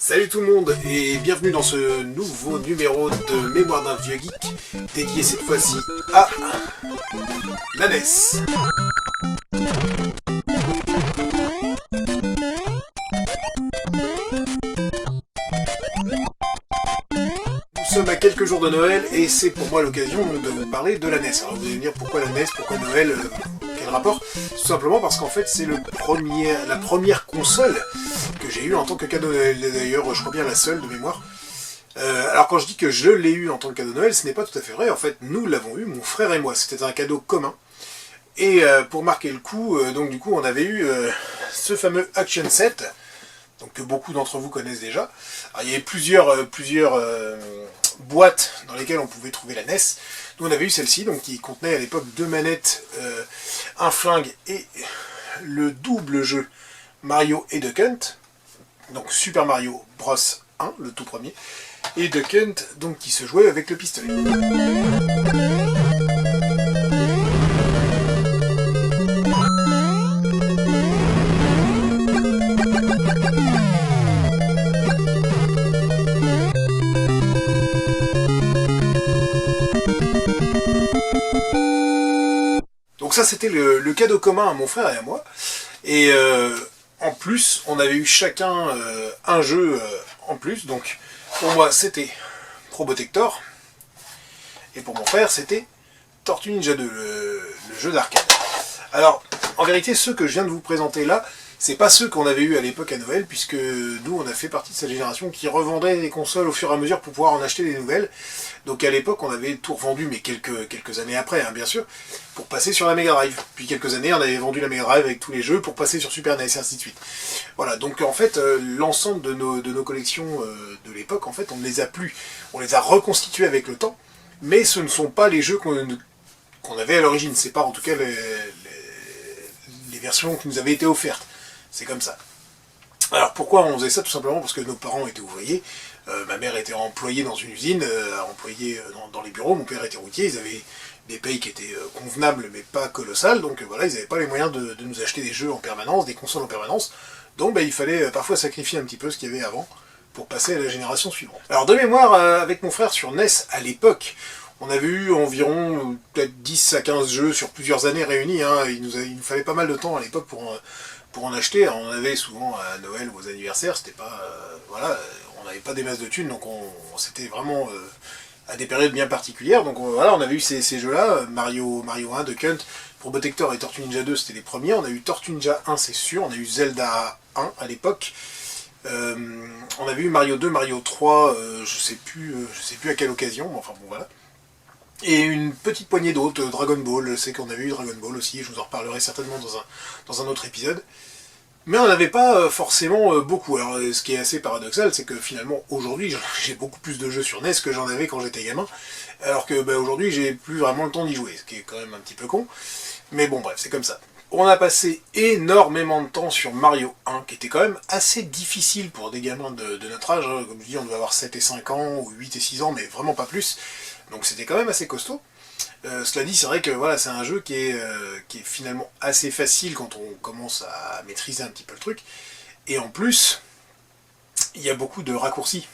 Salut tout le monde et bienvenue dans ce nouveau numéro de Mémoire d'un vieux geek, dédié cette fois-ci à la NES. Nous sommes à quelques jours de Noël et c'est pour moi l'occasion de vous parler de la NES. Alors vous allez me dire pourquoi la NES, pourquoi Noël, quel rapport? Tout simplement parce qu'en fait c'est la première console que j'ai eue en tant que cadeau de Noël. D'ailleurs je crois bien la seule de mémoire. Alors quand je dis que je l'ai eu en tant que cadeau de Noël, ce n'est pas tout à fait vrai. En fait nous l'avons eu, mon frère et moi. C'était un cadeau commun. Et pour marquer le coup, donc du coup on avait eu ce fameux Action Set. Donc que beaucoup d'entre vous connaissent déjà. Alors, il y avait plusieurs boîtes dans lesquelles on pouvait trouver la NES. Nous on avait eu celle-ci, donc qui contenait à l'époque 2 manettes, un flingue et le double jeu Mario et Duck Hunt. Donc Super Mario Bros 1, le tout premier, et Duck Hunt, donc qui se jouait avec le pistolet. Donc ça c'était le cadeau commun à mon frère et à moi. Et en plus, on avait eu chacun un jeu en plus. Donc pour moi c'était Probotector. Et pour mon frère c'était Tortue Ninja 2, le jeu d'arcade. Alors en vérité ceux que je viens de vous présenter là, c'est pas ceux qu'on avait eu à l'époque à Noël, puisque nous on a fait partie de cette génération qui revendait des consoles au fur et à mesure pour pouvoir en acheter des nouvelles. Donc à l'époque on avait tout revendu, mais quelques années après hein, bien sûr, pour passer sur la Mega Drive. Puis quelques années on avait vendu la Mega Drive avec tous les jeux pour passer sur Super NES et ainsi de suite. Voilà, donc en fait l'ensemble de nos collections de l'époque, en fait on ne les a plus, on les a reconstituées avec le temps, mais ce ne sont pas les jeux qu'on avait à l'origine, c'est pas en tout cas les versions qui nous avaient été offertes. C'est comme ça. Alors pourquoi on faisait ça? Tout simplement parce que nos parents étaient ouvriers, ma mère était employée dans une usine, employée dans les bureaux, mon père était routier, ils avaient des payes qui étaient convenables mais pas colossales, donc voilà, ils n'avaient pas les moyens de nous acheter des jeux en permanence, des consoles en permanence, donc il fallait parfois sacrifier un petit peu ce qu'il y avait avant pour passer à la génération suivante. Alors de mémoire, avec mon frère sur NES à l'époque, on avait eu environ peut-être 10 à 15 jeux sur plusieurs années réunis, hein. Il nous fallait pas mal de temps à l'époque pour en acheter. Alors, on avait souvent à Noël ou aux anniversaires, c'était pas... voilà, on n'avait pas des masses de thunes, donc c'était vraiment à des périodes bien particulières. Donc voilà, on avait eu ces jeux-là, Mario 1, Duck Hunt, Probotector et Tortue Ninja 2, c'était les premiers. On a eu Tortue Ninja 1, c'est sûr, on a eu Zelda 1 à l'époque. On avait eu Mario 2, Mario 3, je sais plus à quelle occasion, mais enfin bon voilà. Et une petite poignée d'autres, Dragon Ball, je sais qu'on avait eu Dragon Ball aussi, je vous en reparlerai certainement dans un autre épisode. Mais on n'avait pas forcément beaucoup. Alors ce qui est assez paradoxal, c'est que finalement aujourd'hui j'ai beaucoup plus de jeux sur NES que j'en avais quand j'étais gamin, alors que aujourd'hui j'ai plus vraiment le temps d'y jouer, ce qui est quand même un petit peu con. Mais bon bref, c'est comme ça. On a passé énormément de temps sur Mario 1, qui était quand même assez difficile pour des gamins de notre âge, hein. Comme je dis, on devait avoir 7 et 5 ans, ou 8 et 6 ans, mais vraiment pas plus. Donc c'était quand même assez costaud. Cela dit, c'est vrai que voilà, c'est un jeu qui est finalement assez facile quand on commence à maîtriser un petit peu le truc. Et en plus, il y a beaucoup de raccourcis.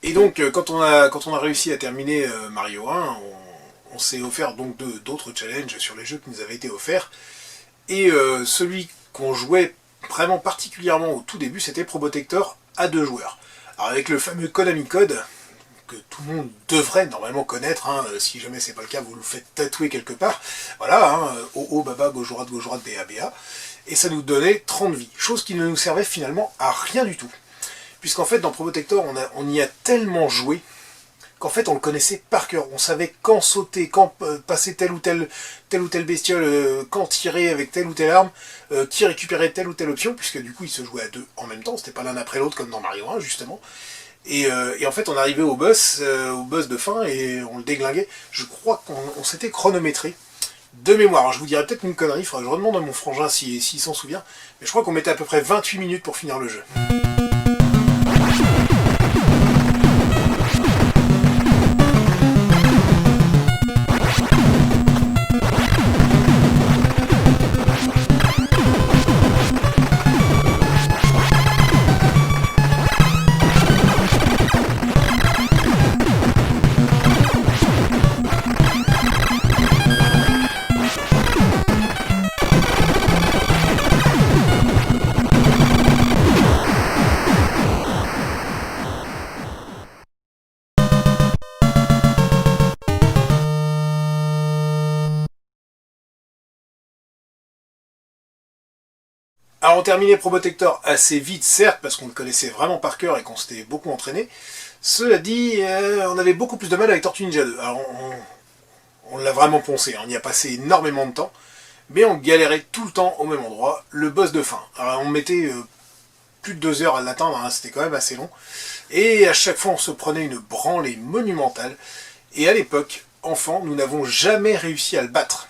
Et donc, quand on a réussi à terminer Mario 1, on s'est offert donc d'autres challenges sur les jeux qui nous avaient été offerts. Et celui qu'on jouait vraiment particulièrement au tout début, c'était Probotector à 2 joueurs. Alors avec le fameux Konami Code, que tout le monde devrait normalement connaître, hein, si jamais c'est pas le cas, vous le faites tatouer quelque part. Voilà, hein, OO, Baba, gauche droite, BA, BA. Et ça nous donnait 30 vies, chose qui ne nous servait finalement à rien du tout. Puisqu'en fait, dans Probotector, on y a tellement joué qu'en fait, on le connaissait par cœur. On savait quand sauter, quand passer telle ou telle bestiole, quand tirer avec telle ou telle arme, qui récupérait telle ou telle option, puisque du coup, il se jouait à 2 en même temps. C'était pas l'un après l'autre comme dans Mario 1, justement. Et en fait, on arrivait au boss de fin, et on le déglinguait. Je crois qu'on s'était chronométré. De mémoire, alors je vous dirais peut-être une connerie, il faudra que je redemande à mon frangin s'il s'en souvient, mais je crois qu'on mettait à peu près 28 minutes pour finir le jeu. Alors on terminait Probotector assez vite, certes, parce qu'on le connaissait vraiment par cœur et qu'on s'était beaucoup entraîné. Cela dit, on avait beaucoup plus de mal avec Tortue Ninja 2. Alors on l'a vraiment poncé, on y a passé énormément de temps, mais on galérait tout le temps au même endroit, le boss de fin. Alors on mettait plus de 2 heures à l'atteindre, hein, c'était quand même assez long. Et à chaque fois on se prenait une branlée monumentale. Et à l'époque, enfant, nous n'avons jamais réussi à le battre.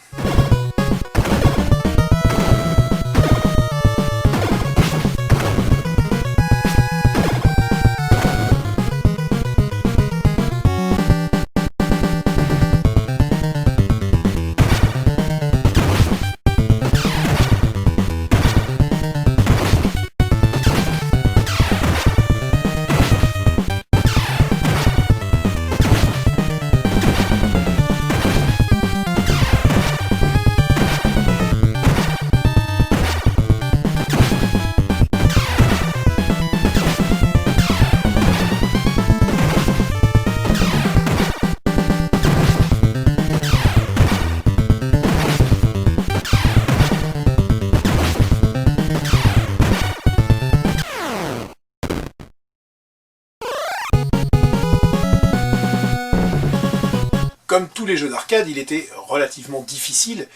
Comme tous les jeux d'arcade, il était relativement difficile,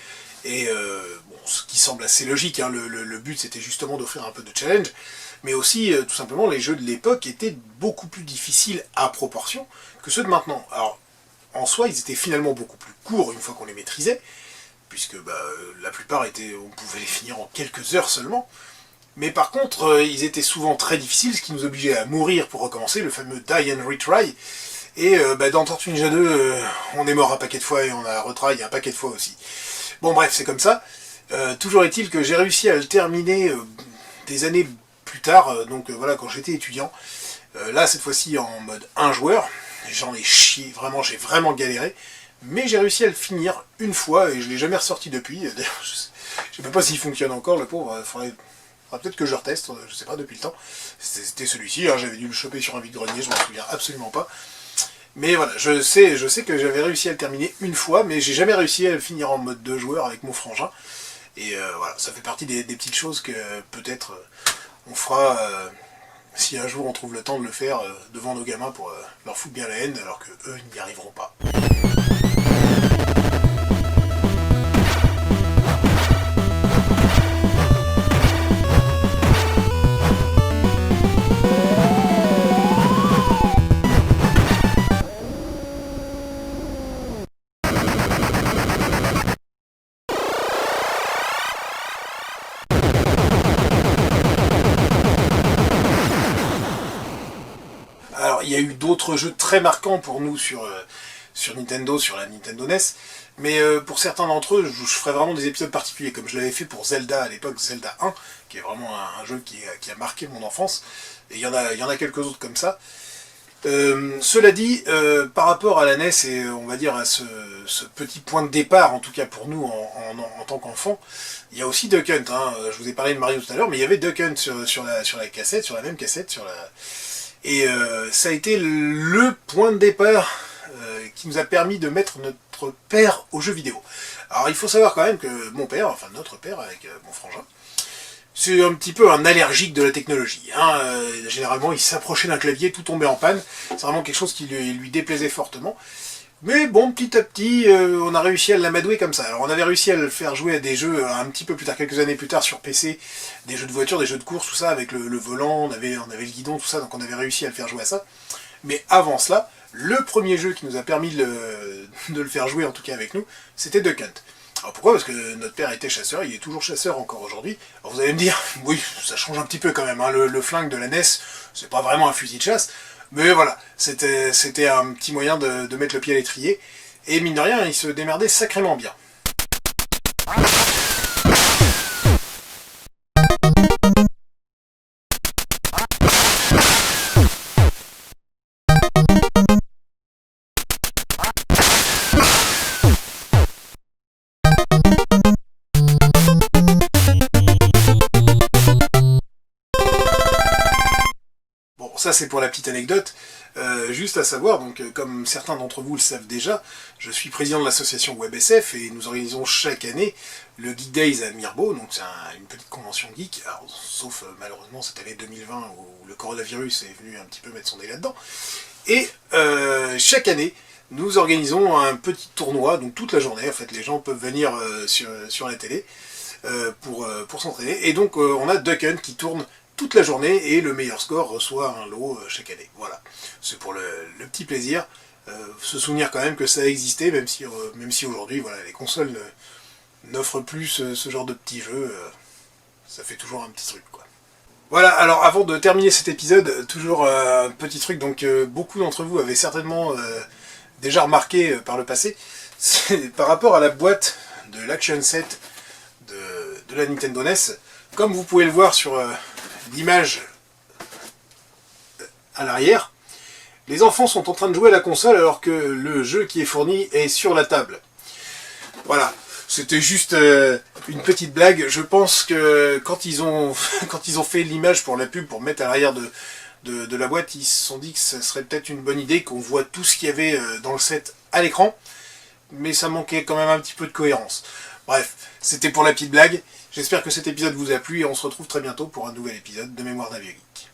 et bon, ce qui semble assez logique, hein, le but c'était justement d'offrir un peu de challenge, mais aussi, tout simplement, les jeux de l'époque étaient beaucoup plus difficiles à proportion que ceux de maintenant. Alors, en soi, ils étaient finalement beaucoup plus courts une fois qu'on les maîtrisait, puisque la plupart on pouvait les finir en quelques heures seulement, mais par contre, ils étaient souvent très difficiles, ce qui nous obligeait à mourir pour recommencer, le fameux Die and Retry. Et dans Tortue Ninja 2, on est mort un paquet de fois et on a retry un paquet de fois aussi. Bon bref, c'est comme ça. Toujours est-il que j'ai réussi à le terminer des années plus tard, donc voilà, quand j'étais étudiant. Là, cette fois-ci en mode 1 joueur. J'en ai chié, vraiment, j'ai vraiment galéré. Mais j'ai réussi à le finir une fois et je l'ai jamais ressorti depuis. D'ailleurs, je sais même pas s'il fonctionne encore, le pauvre. Faudrait peut-être que je reteste, je sais pas, depuis le temps. C'était celui-ci, hein, j'avais dû le choper sur un vide-grenier, je m'en souviens absolument pas. Mais voilà, je sais que j'avais réussi à le terminer une fois, mais j'ai jamais réussi à le finir en mode 2 joueurs avec mon frangin. Et voilà, ça fait partie des petites choses que peut-être on fera si un jour on trouve le temps de le faire devant nos gamins pour leur foutre bien la haine, alors que eux ils n'y arriveront pas. Alors, il y a eu d'autres jeux très marquants pour nous sur Nintendo, sur la Nintendo NES, mais pour certains d'entre eux, je ferai vraiment des épisodes particuliers, comme je l'avais fait pour Zelda à l'époque, Zelda 1, qui est vraiment un jeu qui a marqué mon enfance, et il y en a quelques autres comme ça. Cela dit, par rapport à la NES et on va dire à ce petit point de départ, en tout cas pour nous en tant qu'enfants, il y a aussi Duck Hunt. Hein. Je vous ai parlé de Mario tout à l'heure, mais il y avait Duck Hunt sur la cassette, sur la même cassette, et ça a été le point de départ qui nous a permis de mettre notre père aux jeux vidéo. Alors il faut savoir quand même que mon père, enfin notre père avec mon frangin, c'est un petit peu un allergique de la technologie. Hein. Généralement, il s'approchait d'un clavier, tout tombait en panne. C'est vraiment quelque chose qui lui déplaisait fortement. Mais bon, petit à petit, on a réussi à l'amadouer comme ça. Alors on avait réussi à le faire jouer à des jeux un petit peu plus tard, quelques années plus tard sur PC, des jeux de voiture, des jeux de course, tout ça, avec le volant, on avait le guidon, tout ça, donc on avait réussi à le faire jouer à ça. Mais avant cela, le premier jeu qui nous a permis de le faire jouer, en tout cas avec nous, c'était Duck Hunt. Alors pourquoi? Parce que notre père était chasseur, il est toujours chasseur encore aujourd'hui. Alors vous allez me dire, oui, ça change un petit peu quand même, hein. Le flingue de la NES, c'est pas vraiment un fusil de chasse, mais voilà, c'était un petit moyen de mettre le pied à l'étrier, et mine de rien, il se démerdait sacrément bien. Bon, ça c'est pour la petite anecdote. Juste à savoir, donc comme certains d'entre vous le savent déjà, je suis président de l'association WebSF et nous organisons chaque année le Geek Days à Mirbeau, donc c'est une petite convention geek, alors, sauf malheureusement cette année 2020 où le coronavirus est venu un petit peu mettre son nez là-dedans. Et chaque année, nous organisons un petit tournoi, donc toute la journée, en fait les gens peuvent venir sur la télé pour s'entraîner, et donc on a Duck Hunt qui tourne toute la journée et le meilleur score reçoit un lot chaque année. Voilà, c'est pour le petit plaisir, se souvenir quand même que ça a existé, même si aujourd'hui voilà, les consoles n'offrent plus ce genre de petits jeux, ça fait toujours un petit truc quoi. Voilà, alors avant de terminer cet épisode, toujours un petit truc, donc beaucoup d'entre vous avaient certainement déjà remarqué par le passé, c'est par rapport à la boîte de l'Action Set de la Nintendo NES, comme vous pouvez le voir sur l'image à l'arrière, les enfants sont en train de jouer à la console alors que le jeu qui est fourni est sur la table. Voilà, c'était juste une petite blague. Je pense que quand ils ont fait l'image pour la pub, pour mettre à l'arrière de la boîte, ils se sont dit que ça serait peut-être une bonne idée qu'on voit tout ce qu'il y avait dans le set à l'écran, mais ça manquait quand même un petit peu de cohérence. Bref, c'était pour la petite blague. J'espère que cet épisode vous a plu et on se retrouve très bientôt pour un nouvel épisode de Mémoire d'un vieux geek.